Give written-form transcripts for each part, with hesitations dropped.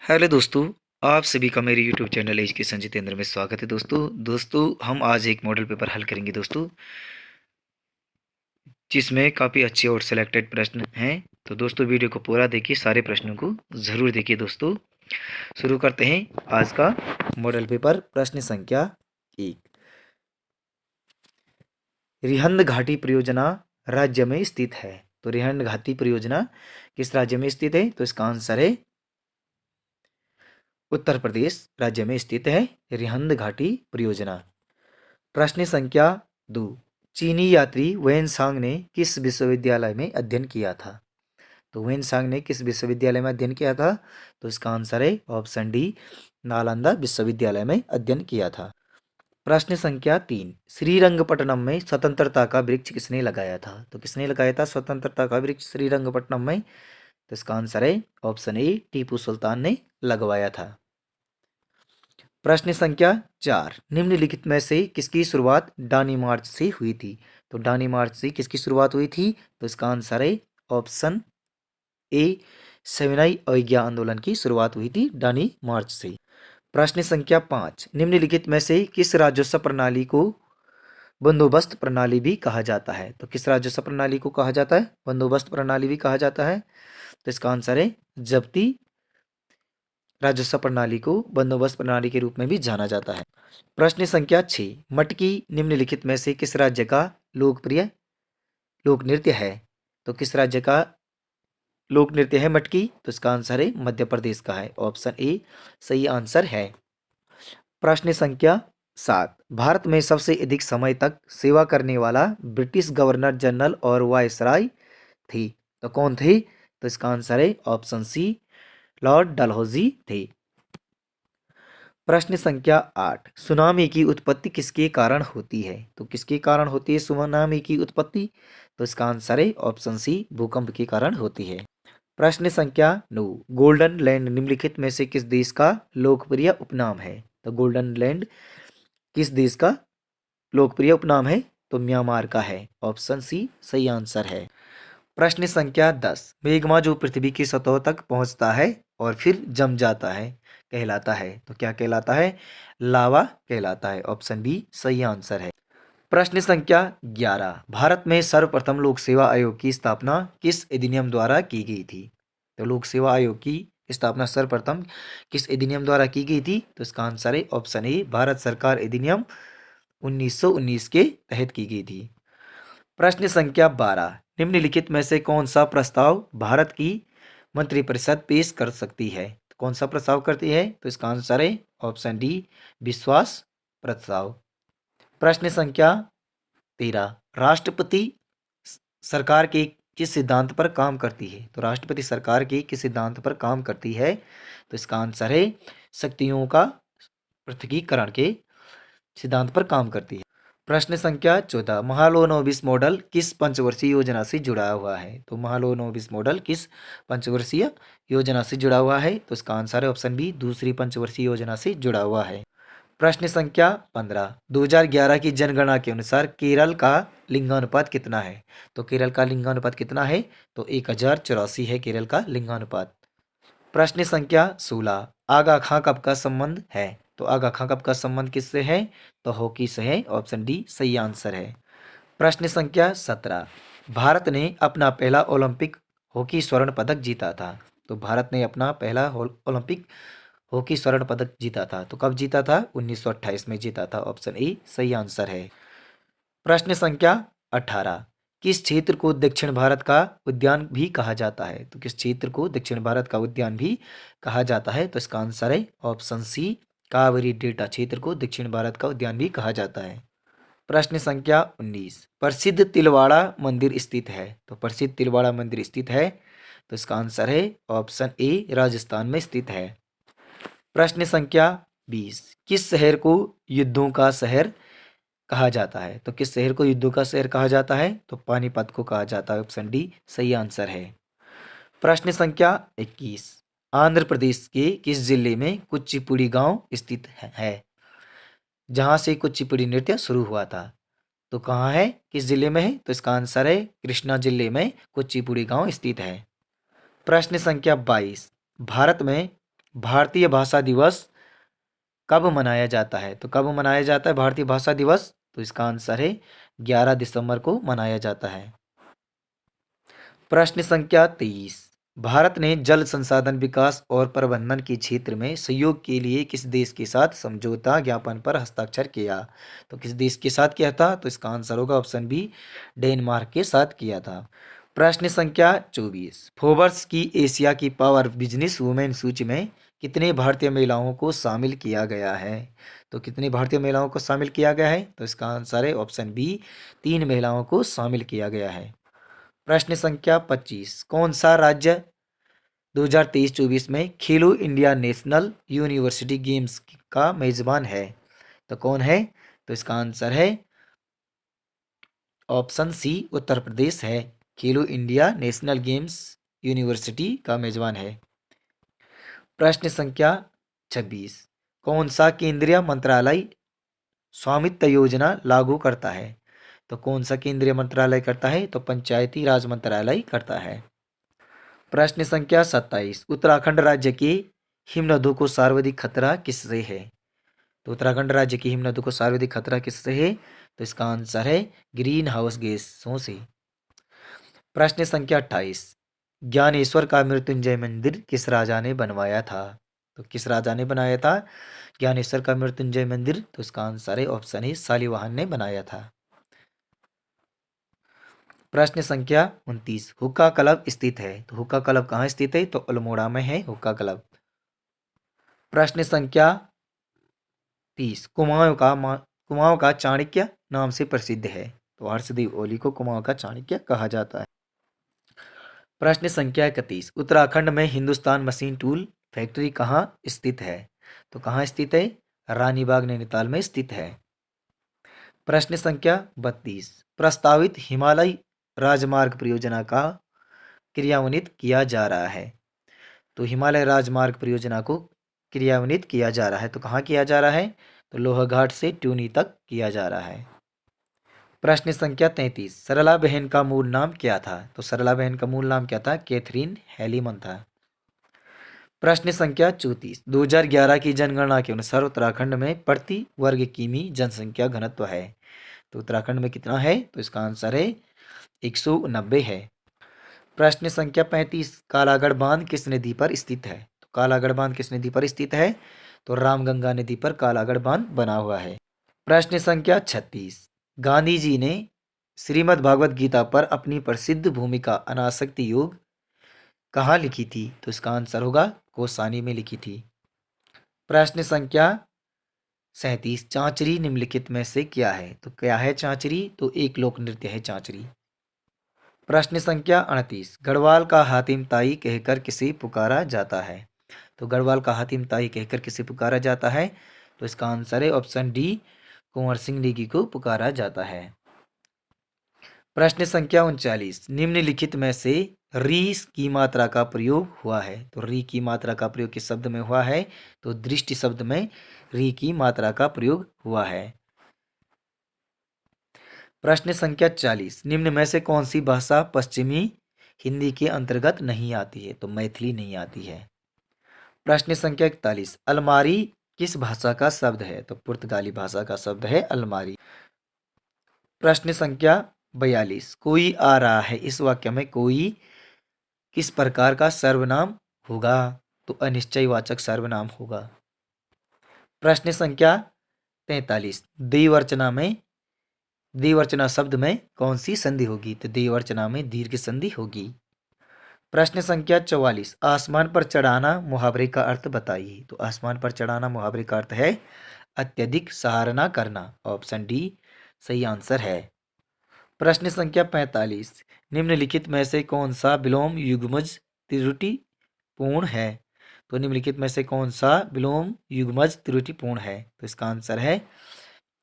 Hello दोस्तों, आप सभी का मेरे यूट्यूब चैनल एजुकेशन जितेंद्र में स्वागत है। दोस्तों हम आज एक मॉडल पेपर हल करेंगे दोस्तों, जिसमें काफ़ी अच्छे और सिलेक्टेड प्रश्न हैं। तो दोस्तों वीडियो को पूरा देखिए, सारे प्रश्नों को ज़रूर देखिए। दोस्तों शुरू करते हैं आज का मॉडल पेपर। प्रश्न संख्या 1, रिहंद घाटी परियोजना राज्य में स्थित है। तो रिहंद घाटी परियोजना किस राज्य में स्थित है? तो इसका आंसर है उत्तर प्रदेश राज्य में स्थित है रिहंद घाटी परियोजना। प्रश्न संख्या 2, चीनी यात्री वेनसांग ने किस विश्वविद्यालय में अध्ययन किया था? तो वेनसांग ने किस विश्वविद्यालय में अध्ययन किया था? तो इसका आंसर है ऑप्शन डी, नालंदा विश्वविद्यालय में अध्ययन किया था। प्रश्न संख्या 3, श्रीरंगपट्टनम में स्वतंत्रता का वृक्ष किसने लगाया था? तो किसने लगाया था स्वतंत्रता का वृक्ष श्रीरंगपट्टनम में? तो इसका आंसर है ऑप्शन ए, टीपू सुल्तान ने लगवाया था। प्रश्न संख्या 4, निम्नलिखित में से किसकी शुरुआत डानी मार्च से हुई थी? तो डानी मार्च से किसकी शुरुआत हुई थी? तो इसका आंसर है ऑप्शन ए, सविनय अवज्ञा आंदोलन की शुरुआत हुई थी डानी मार्च से। प्रश्न संख्या 5, निम्नलिखित में से किस राजस्व प्रणाली को बंदोबस्त प्रणाली भी कहा जाता है? तो किस राजस्व प्रणाली को कहा जाता है बंदोबस्त प्रणाली भी कहा जाता है? तो इसका आंसर है जब्ती राजस्व प्रणाली को बंदोबस्त प्रणाली के रूप में भी जाना जाता है। प्रश्न संख्या 6, मटकी निम्नलिखित में से किस राज्य का लोकप्रिय लोक नृत्य है? तो किस राज्य का लोक नृत्य है मटकी? तो इसका आंसर है मध्य प्रदेश का है, ऑप्शन ए सही आंसर है। प्रश्न संख्या 7, भारत में सबसे अधिक समय तक सेवा करने वाला ब्रिटिश गवर्नर जनरल और वायसराय थी। तो कौन थे? तो इसका आंसर है ऑप्शन सी, लॉर्ड डलहौजी थे। प्रश्न संख्या 8, सुनामी की उत्पत्ति किसके कारण होती है? तो किसके कारण होती है सुनामी की उत्पत्ति? तो इसका आंसर है ऑप्शन सी, भूकंप के कारण होती है। प्रश्न संख्या 9, गोल्डन लैंड निम्नलिखित में से किस देश का लोकप्रिय उपनाम है? तो गोल्डन लैंड किस देश का लोकप्रिय उपनाम है? तो म्यांमार का है, ऑप्शन सी सही आंसर है। प्रश्न संख्या 10, मेग्मा जो पृथ्वी की सतह तक पहुंचता है और फिर जम जाता है कहलाता है। तो क्या कहलाता है? लावा कहलाता है, ऑप्शन बी सही आंसर है। प्रश्न संख्या 11, भारत में सर्वप्रथम लोक सेवा आयोग की स्थापना किस अधिनियम द्वारा की गई थी? तो लोक सेवा आयोग की स्थापना सर्वप्रथम किस अधिनियम द्वारा की गई थी? तो इसका आंसर है ऑप्शन ए, भारत सरकार अधिनियम 1919 के तहत की गई थी। प्रश्न संख्या 12, निम्नलिखित में से कौन सा प्रस्ताव भारत की मंत्रिपरिषद पेश कर सकती है? तो कौन सा प्रस्ताव करती है? तो इसका आंसर है ऑप्शन डी, विश्वास प्रस्ताव। प्रश्न संख्या 13, राष्ट्रपति सरकार के किस सिद्धांत पर काम करती है? तो राष्ट्रपति सरकार के किस सिद्धांत पर काम करती है? तो इसका आंसर है शक्तियों का पृथकीकरण के सिद्धांत पर काम करती है। प्रश्न संख्या 14, महालोनोबिस मॉडल किस पंचवर्षीय योजना से जुड़ा हुआ है? तो महालोनोबिस मॉडल किस पंचवर्षीय योजना से जुड़ा हुआ है? तो इसका आंसर है ऑप्शन बी, दूसरी पंचवर्षीय योजना से जुड़ा हुआ है। प्रश्न संख्या 15, 2011 की जनगणना के अनुसार केरल का लिंगानुपात कितना है? तो केरल का लिंगानुपात कितना है? तो 1084 है केरल का लिंगानुपात। प्रश्न संख्या 16, आगा खां कब का संबंध है? तो आगा खां कब का संबंध किससे है? तो हॉकी से है, ऑप्शन डी सही आंसर है। प्रश्न संख्या 17, भारत ने अपना पहला ओलंपिक हॉकी स्वर्ण पदक जीता था। तो भारत ने अपना पहला ओलंपिक हॉकी स्वर्ण पदक जीता था, तो कब जीता था? 1928 में जीता था, ऑप्शन ए सही आंसर है। प्रश्न संख्या 18, किस क्षेत्र को दक्षिण भारत का उद्यान भी कहा जाता है? तो किस क्षेत्र को दक्षिण भारत का उद्यान भी कहा जाता है? तो इसका आंसर है ऑप्शन सी, कावेरी डेल्टा क्षेत्र को दक्षिण भारत का उद्यान भी कहा जाता है। प्रश्न संख्या 19, प्रसिद्ध तिलवाड़ा मंदिर स्थित है। तो प्रसिद्ध तिलवाड़ा मंदिर स्थित है, तो इसका आंसर है ऑप्शन ए, राजस्थान में स्थित है। प्रश्न संख्या 20, किस शहर को युद्धों का शहर कहा जाता है? तो किस शहर को युद्धों का शहर कहा जाता है? तो पानीपत को कहा जाता है, ऑप्शन डी सही आंसर है। प्रश्न संख्या 21, आंध्र प्रदेश के किस जिले में कुचिपुड़ी गांव स्थित है? जहां से कुचिपुड़ी नृत्य शुरू हुआ था। तो कहाँ है, किस जिले में है? तो इसका आंसर है कृष्णा जिले में कुचिपुड़ी गांव स्थित है। प्रश्न संख्या 22, भारत में भारतीय भाषा दिवस कब मनाया जाता है? तो कब मनाया जाता है भारतीय भाषा दिवस? तो इसका आंसर है 11 दिसंबर को मनाया जाता है। प्रश्न संख्या 23, भारत ने जल संसाधन विकास और प्रबंधन के क्षेत्र में सहयोग के लिए किस देश के साथ समझौता ज्ञापन पर हस्ताक्षर किया? तो किस देश के साथ किया था? तो इसका आंसर होगा ऑप्शन बी, डेनमार्क के साथ किया था। प्रश्न संख्या 24, फोर्ब्स की एशिया की पावर बिजनेस वुमेन सूची में कितने भारतीय महिलाओं को शामिल किया गया है? तो कितनी भारतीय महिलाओं को शामिल किया गया है? तो इसका आंसर है ऑप्शन बी, 3 महिलाओं को शामिल किया गया है। प्रश्न संख्या 25, कौन सा राज्य 2023-24 में खेलो इंडिया नेशनल यूनिवर्सिटी गेम्स का मेजबान है? तो कौन है? तो इसका आंसर है ऑप्शन सी, उत्तर प्रदेश है। खेलो इंडिया नेशनल गेम्स यूनिवर्सिटी का मेजबान है। प्रश्न संख्या 26, कौन सा केंद्रीय मंत्रालय स्वामित्व योजना लागू करता है? तो कौन सा केंद्रीय मंत्रालय करता है? तो पंचायती राज मंत्रालय करता है। प्रश्न संख्या 27, उत्तराखंड राज्य की हिमनदों को सर्वाधिक खतरा किससे है? तो उत्तराखंड राज्य की हिमनदों को सर्वाधिक खतरा किससे है? तो इसका आंसर है ग्रीन हाउस गैसों से। प्रश्न संख्या 28, ज्ञानेश्वर का मृत्युंजय मंदिर किस राजा ने बनवाया था? तो किस राजा ने बनाया था ज्ञानेश्वर का मृत्युंजय मंदिर? तो इसका आंसर है ऑप्शन ए, शालिवाहन ने बनाया था। प्रश्न संख्या 29, हुक्का क्लब स्थित है? तो हुक्का क्लब कहाँ स्थित है? तो अल्मोड़ा में है हुक्का क्लब। प्रश्न संख्या 30, कुमाऊं का चाणक्य नाम से प्रसिद्ध है? तो हर्षदेव ओली को कुमाऊं का चाणक्य कहा जाता है। प्रश्न संख्या 31, उत्तराखंड में हिंदुस्तान मशीन टूल फैक्ट्री कहाँ स्थित है? तो कहाँ स्थित है? रानीबाग नैनीताल में स्थित है। प्रश्न संख्या 32, प्रस्तावित हिमालय राजमार्ग परियोजना का क्रियान्वित किया जा रहा है? तो हिमालय राजमार्ग परियोजना को क्रियान्वित किया जा रहा है, तो कहाँ किया जा रहा है? तो लोहाघाट से ट्यूनी तक किया जा रहा है। प्रश्न संख्या 33, सरला बहन का मूल नाम क्या था? तो सरला बहन का मूल नाम क्या था? कैथरीन हेलीमन था। प्रश्न संख्या 34, 2011 की जनगणना के अनुसार उत्तराखंड में प्रति वर्ग किमी जनसंख्या घनत्व है? तो उत्तराखंड में कितना है? तो इसका आंसर है 190 है। प्रश्न संख्या 35, कालागढ़ बांध किस नदी पर स्थित है? तो कालागढ़ बांध किस नदी पर स्थित है? तो रामगंगा नदी पर कालागढ़ बांध बना हुआ है। प्रश्न संख्या 36, गांधी जी ने श्रीमद् भागवत गीता पर अपनी प्रसिद्ध भूमिका अनासक्ति योग कहाँ लिखी थी? तो इसका आंसर होगा कौसानी में लिखी थी। प्रश्न संख्या 37, चांचरी निम्नलिखित में से क्या है? तो क्या है चांचरी? तो एक लोक नृत्य है चांचरी। प्रश्न संख्या 38, गढ़वाल का हातिम ताई कहकर किसे पुकारा जाता है? तो गढ़वाल का हातिम ताई कहकर किसे पुकारा जाता है? तो इसका आंसर है ऑप्शन डी, कुंवर सिंह नेगी को पुकारा जाता है। प्रश्न संख्या 39, निम्नलिखित में से री की मात्रा का प्रयोग हुआ है? तो री की मात्रा का प्रयोग किस शब्द में हुआ है? तो दृष्टि शब्द में री की मात्रा का प्रयोग हुआ है। प्रश्न संख्या 40, निम्न में से कौन सी भाषा पश्चिमी हिंदी के अंतर्गत नहीं आती है? तो मैथिली नहीं आती है। प्रश्न संख्या 41, अलमारी किस भाषा का शब्द है? तो पुर्तगाली भाषा का शब्द है अलमारी। प्रश्न संख्या 42, कोई आ रहा है इस वाक्य में कोई किस प्रकार का सर्वनाम होगा? तो अनिश्चयवाचक सर्वनाम होगा। प्रश्न संख्या 43, द्विवचना शब्द में कौन सी संधि होगी? तो द्विवचना में दीर्घ संधि होगी। प्रश्न संख्या 44, आसमान पर चढ़ाना मुहावरे का अर्थ बताइए। तो आसमान पर चढ़ाना मुहावरे का अर्थ है अत्यधिक सराहना करना। ऑप्शन डी सही आंसर है। प्रश्न संख्या 45, निम्नलिखित में से कौन सा विलोम युग्मज त्रुटिपूर्ण है? तो निम्नलिखित में से कौन सा विलोम युग्मज त्रुटिपूर्ण है? तो इसका आंसर है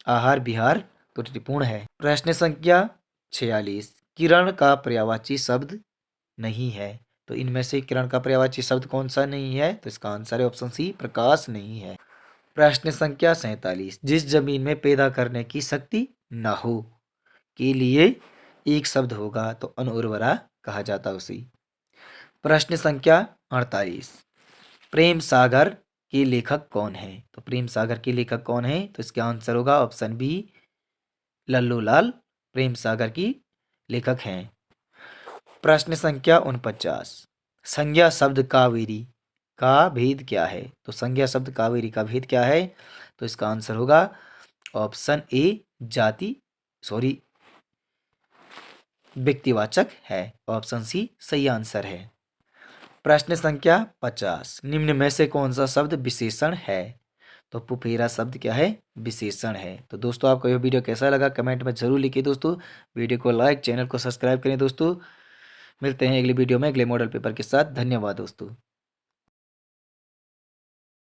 आहार विहार त्रुटिपूर्ण है। प्रश्न संख्या 46, किरण का पर्यायवाची शब्द नहीं है। तो इनमें से किरण का पर्यायवाची शब्द कौन सा नहीं है? तो इसका आंसर है ऑप्शन सी, प्रकाश नहीं है। प्रश्न संख्या 47, जिस जमीन में पैदा करने की शक्ति न हो के लिए एक शब्द होगा तो अनुर्वरा कहा जाता उसी। प्रश्न संख्या 48, प्रेम सागर के लेखक कौन है? तो प्रेम सागर के लेखक कौन है? तो इसका आंसर होगा ऑप्शन बी, लल्लू लाल प्रेम सागर की लेखक हैं। प्रश्न संख्या 49, संज्ञा शब्द कावेरी का भेद क्या है? तो संज्ञा शब्द कावेरी का भेद क्या है? तो इसका आंसर होगा ऑप्शन ए, जाति सॉरी व्यक्तिवाचक है। ऑप्शन सी सही आंसर है। प्रश्न संख्या 50, निम्न में से कौन सा शब्द विशेषण है? तो पुफेरा शब्द क्या है? विशेषण है। तो दोस्तों आपको यह वीडियो कैसा लगा कमेंट में जरूर लिखिए दोस्तों। वीडियो को लाइक, चैनल को सब्सक्राइब करें दोस्तों। मिलते हैं अगली वीडियो में अगले मॉडल पेपर के साथ। धन्यवाद दोस्तों।